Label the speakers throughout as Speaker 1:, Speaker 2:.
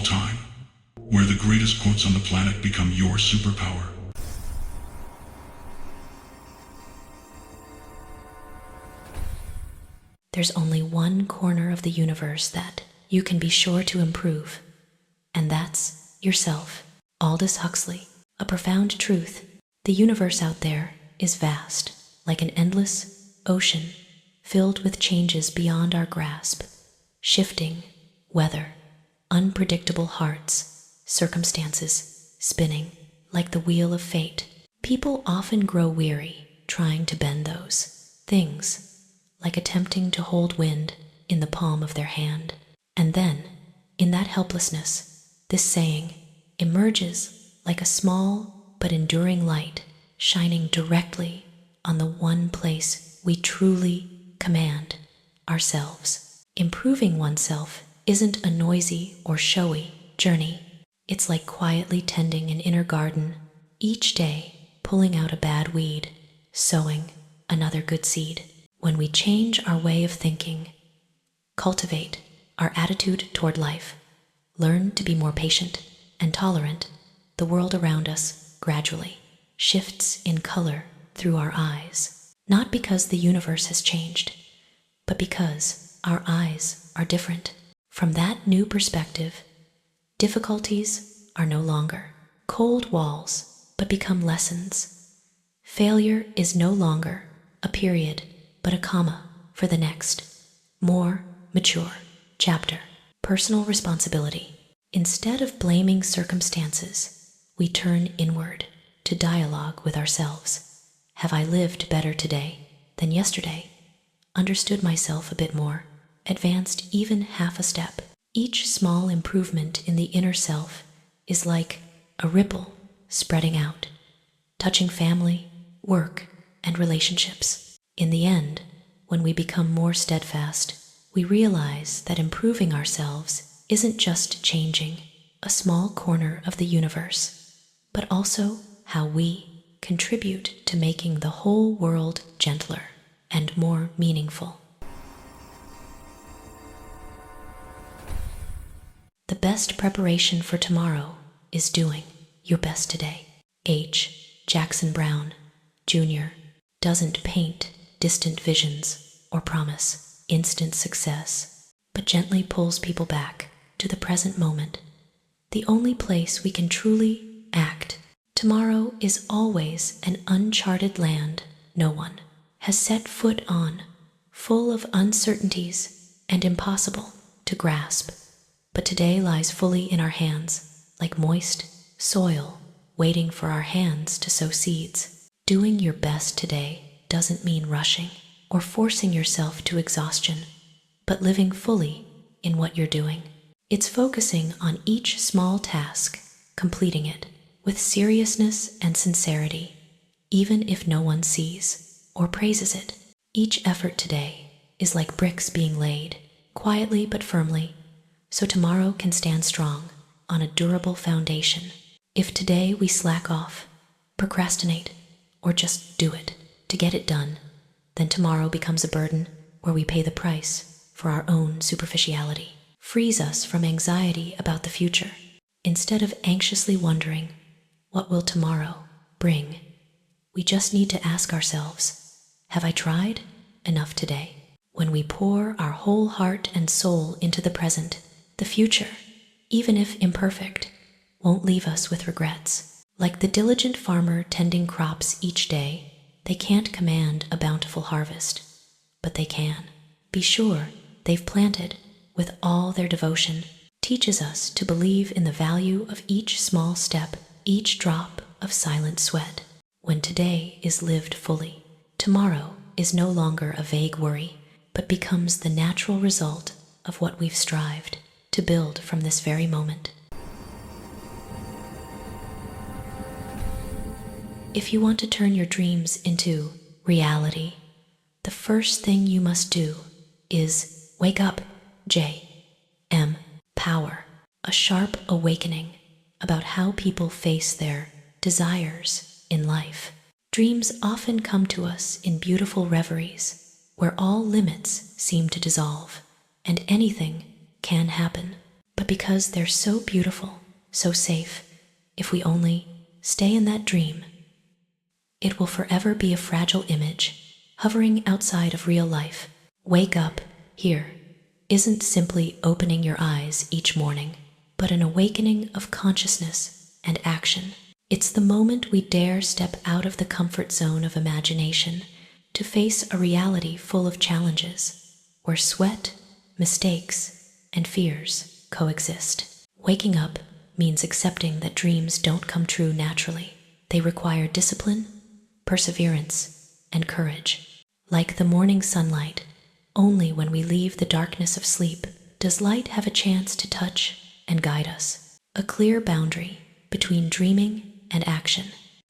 Speaker 1: time, where the greatest quotes on the planet become your superpower.
Speaker 2: There's only one corner of the universe that you can be sure to improve, and that's yourself. Aldous Huxley. A profound truth. The universe out there is vast, like an endless ocean, filled with changes beyond our grasp. Shifting weather, unpredictable hearts, circumstances spinning like the wheel of fate. People often grow weary trying to bend those things, like attempting to hold wind in the palm of their hand. And then, in that helplessness, this saying emerges like a small but enduring light shining directly on the one place we truly command: ourselves. Improving oneself isn't a noisy or showy journey. It's like quietly tending an inner garden, each day pulling out a bad weed, sowing another good seed. When we change our way of thinking, cultivate our attitude toward life, learn to be more patient and tolerant, the world around us gradually shifts in color through our eyes. Not because the universe has changed, but because our eyes are different. From that new perspective, difficulties are no longer cold walls, but become lessons. Failure is no longer a period, but a comma for the next, more mature chapter. Personal responsibility. Instead of blaming circumstances, we turn inward to dialogue with ourselves. Have I lived better today than yesterday? Understood myself a bit more? Advanced even half a step? Each small improvement in the inner self is like a ripple spreading out, touching family, work, and relationships. In the end, when we become more steadfast, we realize that improving ourselves isn't just changing a small corner of the universe, but also how we contribute to making the whole world gentler and more meaningful. The best preparation for tomorrow is doing your best today. H. Jackson Brown, Jr. doesn't paint distant visions or promise instant success, but gently pulls people back to the present moment, the only place we can truly act. Tomorrow is always an uncharted land no one has set foot on, full of uncertainties and impossible to grasp. But today lies fully in our hands, like moist soil waiting for our hands to sow seeds. Doing your best today doesn't mean rushing or forcing yourself to exhaustion, but living fully in what you're doing. It's focusing on each small task, completing it with seriousness and sincerity, even if no one sees or praises it. Each effort today is like bricks being laid, quietly but firmly, so tomorrow can stand strong on a durable foundation. If today we slack off, procrastinate, or just do it to get it done, then tomorrow becomes a burden where we pay the price for our own superficiality. Frees us from anxiety about the future. Instead of anxiously wondering, what will tomorrow bring? We just need to ask ourselves, have I tried enough today? When we pour our whole heart and soul into the present, the future, even if imperfect, won't leave us with regrets. Like the diligent farmer tending crops each day, they can't command a bountiful harvest, but they can be sure they've planted with all their devotion. Teaches us to believe in the value of each small step, each drop of silent sweat. When today is lived fully, tomorrow is no longer a vague worry, but becomes the natural result of what we've strived to build from this very moment. If you want to turn your dreams into reality, the first thing you must do is wake up. J.M. Power. A sharp awakening about how people face their desires in life. Dreams often come to us in beautiful reveries, where all limits seem to dissolve, and anything can happen. but because they're so beautiful, so safe. If we only stay in that dream, it will forever be a fragile image, hovering outside of real life. Wake up here isn't simply opening your eyes each morning, but an awakening of consciousness and action. It's the moment we dare step out of the comfort zone of imagination to face a reality full of challenges, where sweat, mistakes, and fears coexist. Waking up means accepting that dreams don't come true naturally. They require discipline, perseverance, and courage. Like the morning sunlight, only when we leave the darkness of sleep does light have a chance to touch and guide us. A clear boundary between dreaming and action.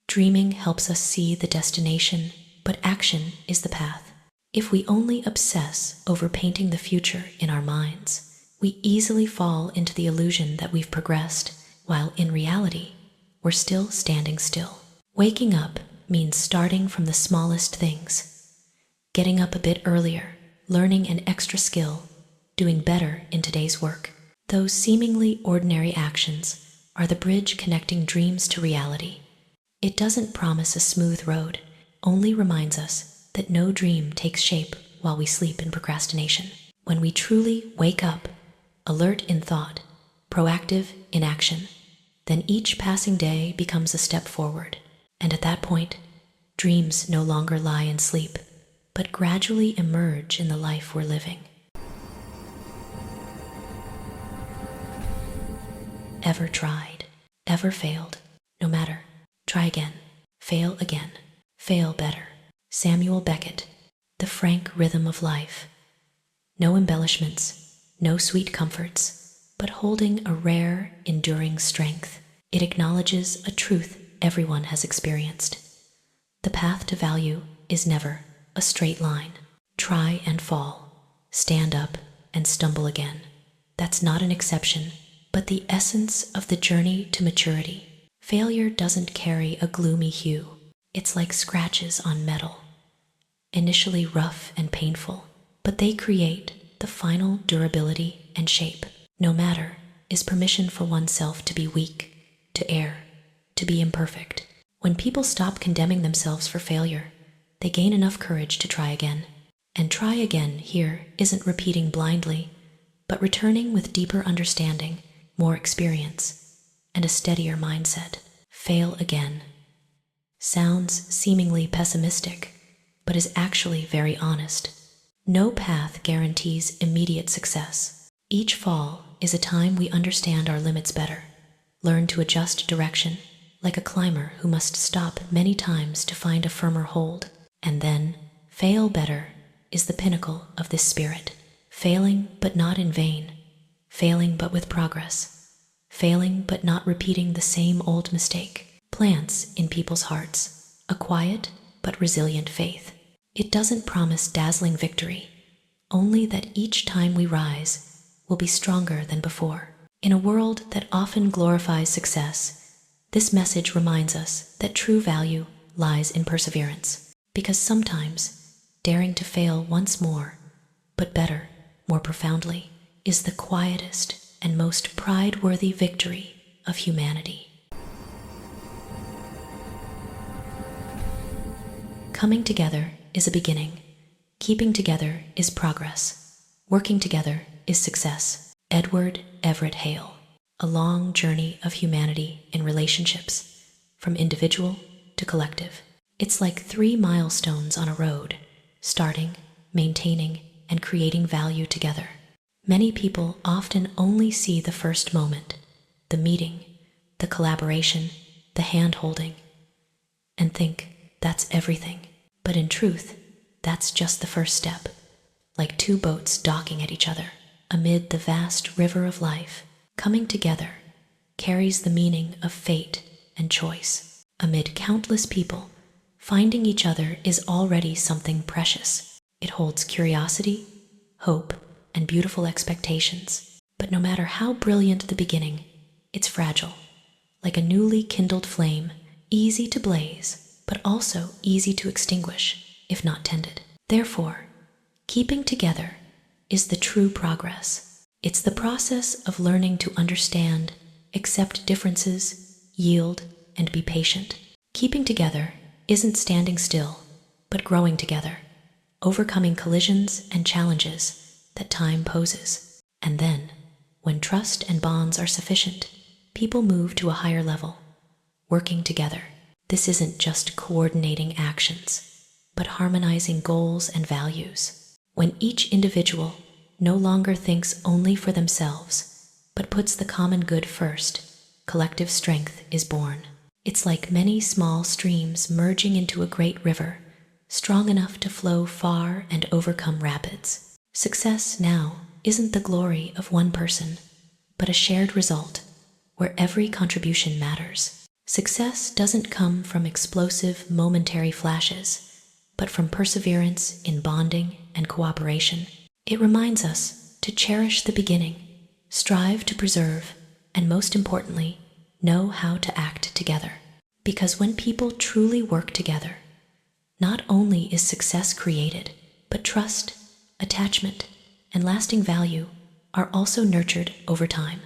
Speaker 2: Dreaming helps us see the destination, but action is the path. If we only obsess over painting the future in our minds, we easily fall into the illusion that we've progressed, while in reality, we're still standing still. Waking up means starting from the smallest things. Getting up a bit earlier, learning an extra skill, doing better in today's work. Those seemingly ordinary actions are the bridge connecting dreams to reality. It doesn't promise a smooth road, only reminds us that no dream takes shape while we sleep in procrastination. When we truly wake up, alert in thought, proactive in action, then each passing day becomes a step forward. And at that point, dreams no longer lie in sleep, but gradually emerge in the life we're living. Ever tried? Ever failed? No matter. Try again. Fail again. Fail better. Samuel Beckett. The frank rhythm of life. No embellishments, no sweet comforts, but holding a rare, enduring strength. It acknowledges a truth everyone has experienced. The path to value is never a straight line. Try and fall. Stand up and stumble again. That's not an exception, but the essence of the journey to maturity. Failure doesn't carry a gloomy hue. It's like scratches on metal. Initially rough and painful, but they create the final durability and shape. No matter is permission for oneself to be weak, to err, to be imperfect. When people stop condemning themselves for failure, they gain enough courage to try again. And try again here isn't repeating blindly, but returning with deeper understanding, more experience, and a steadier mindset. Fail again sounds seemingly pessimistic, but is actually very honest. No path guarantees immediate success. Each fall is a time we understand our limits better, learn to adjust direction, like a climber who must stop many times to find a firmer hold. And then, fail better is the pinnacle of this spirit. Failing but not in vain, failing but with progress, failing but not repeating the same old mistake, plants in people's hearts a quiet but resilient faith. It doesn't promise dazzling victory, only that each time we rise, we'll be stronger than before. In a world that often glorifies success, this message reminds us that true value lies in perseverance, because sometimes daring to fail once more, but better, more profoundly, is the quietest and most pride-worthy victory of humanity. Coming together is a beginning. Keeping together is progress. Working together is success. Everett Hale. A long journey of humanity in relationships, from individual to collective. It's like 3 milestones on a road, starting, maintaining, and creating value together. Many people often only see the first moment, the meeting, the collaboration, the hand-holding, and think that's everything. But in truth, that's just the first step, like 2 boats docking at each other amid the vast river of life. Coming together carries the meaning of fate and choice. Amid countless people, finding each other is already something precious. It holds curiosity, hope, and beautiful expectations. But no matter how brilliant the beginning, it's fragile, like a newly kindled flame, easy to blaze, but also easy to extinguish, if not tended. Therefore, keeping together is the true progress. It's the process of learning to understand, accept differences, yield, and be patient. Keeping together isn't standing still, but growing together, overcoming collisions and challenges that time poses. And then, when trust and bonds are sufficient, people move to a higher level, working together. This isn't just coordinating actions, but harmonizing goals and values. When each individual no longer thinks only for themselves, but puts the common good first, collective strength is born. It's like many small streams merging into a great river, strong enough to flow far and overcome rapids. Success now isn't the glory of one person, but a shared result where every contribution matters. Success doesn't come from explosive, momentary flashes, but from perseverance in bonding and cooperation. It reminds us to cherish the beginning, strive to preserve, and most importantly, know how to act together. Because when people truly work together, not only is success created, but trust, attachment, and lasting value are also nurtured over time.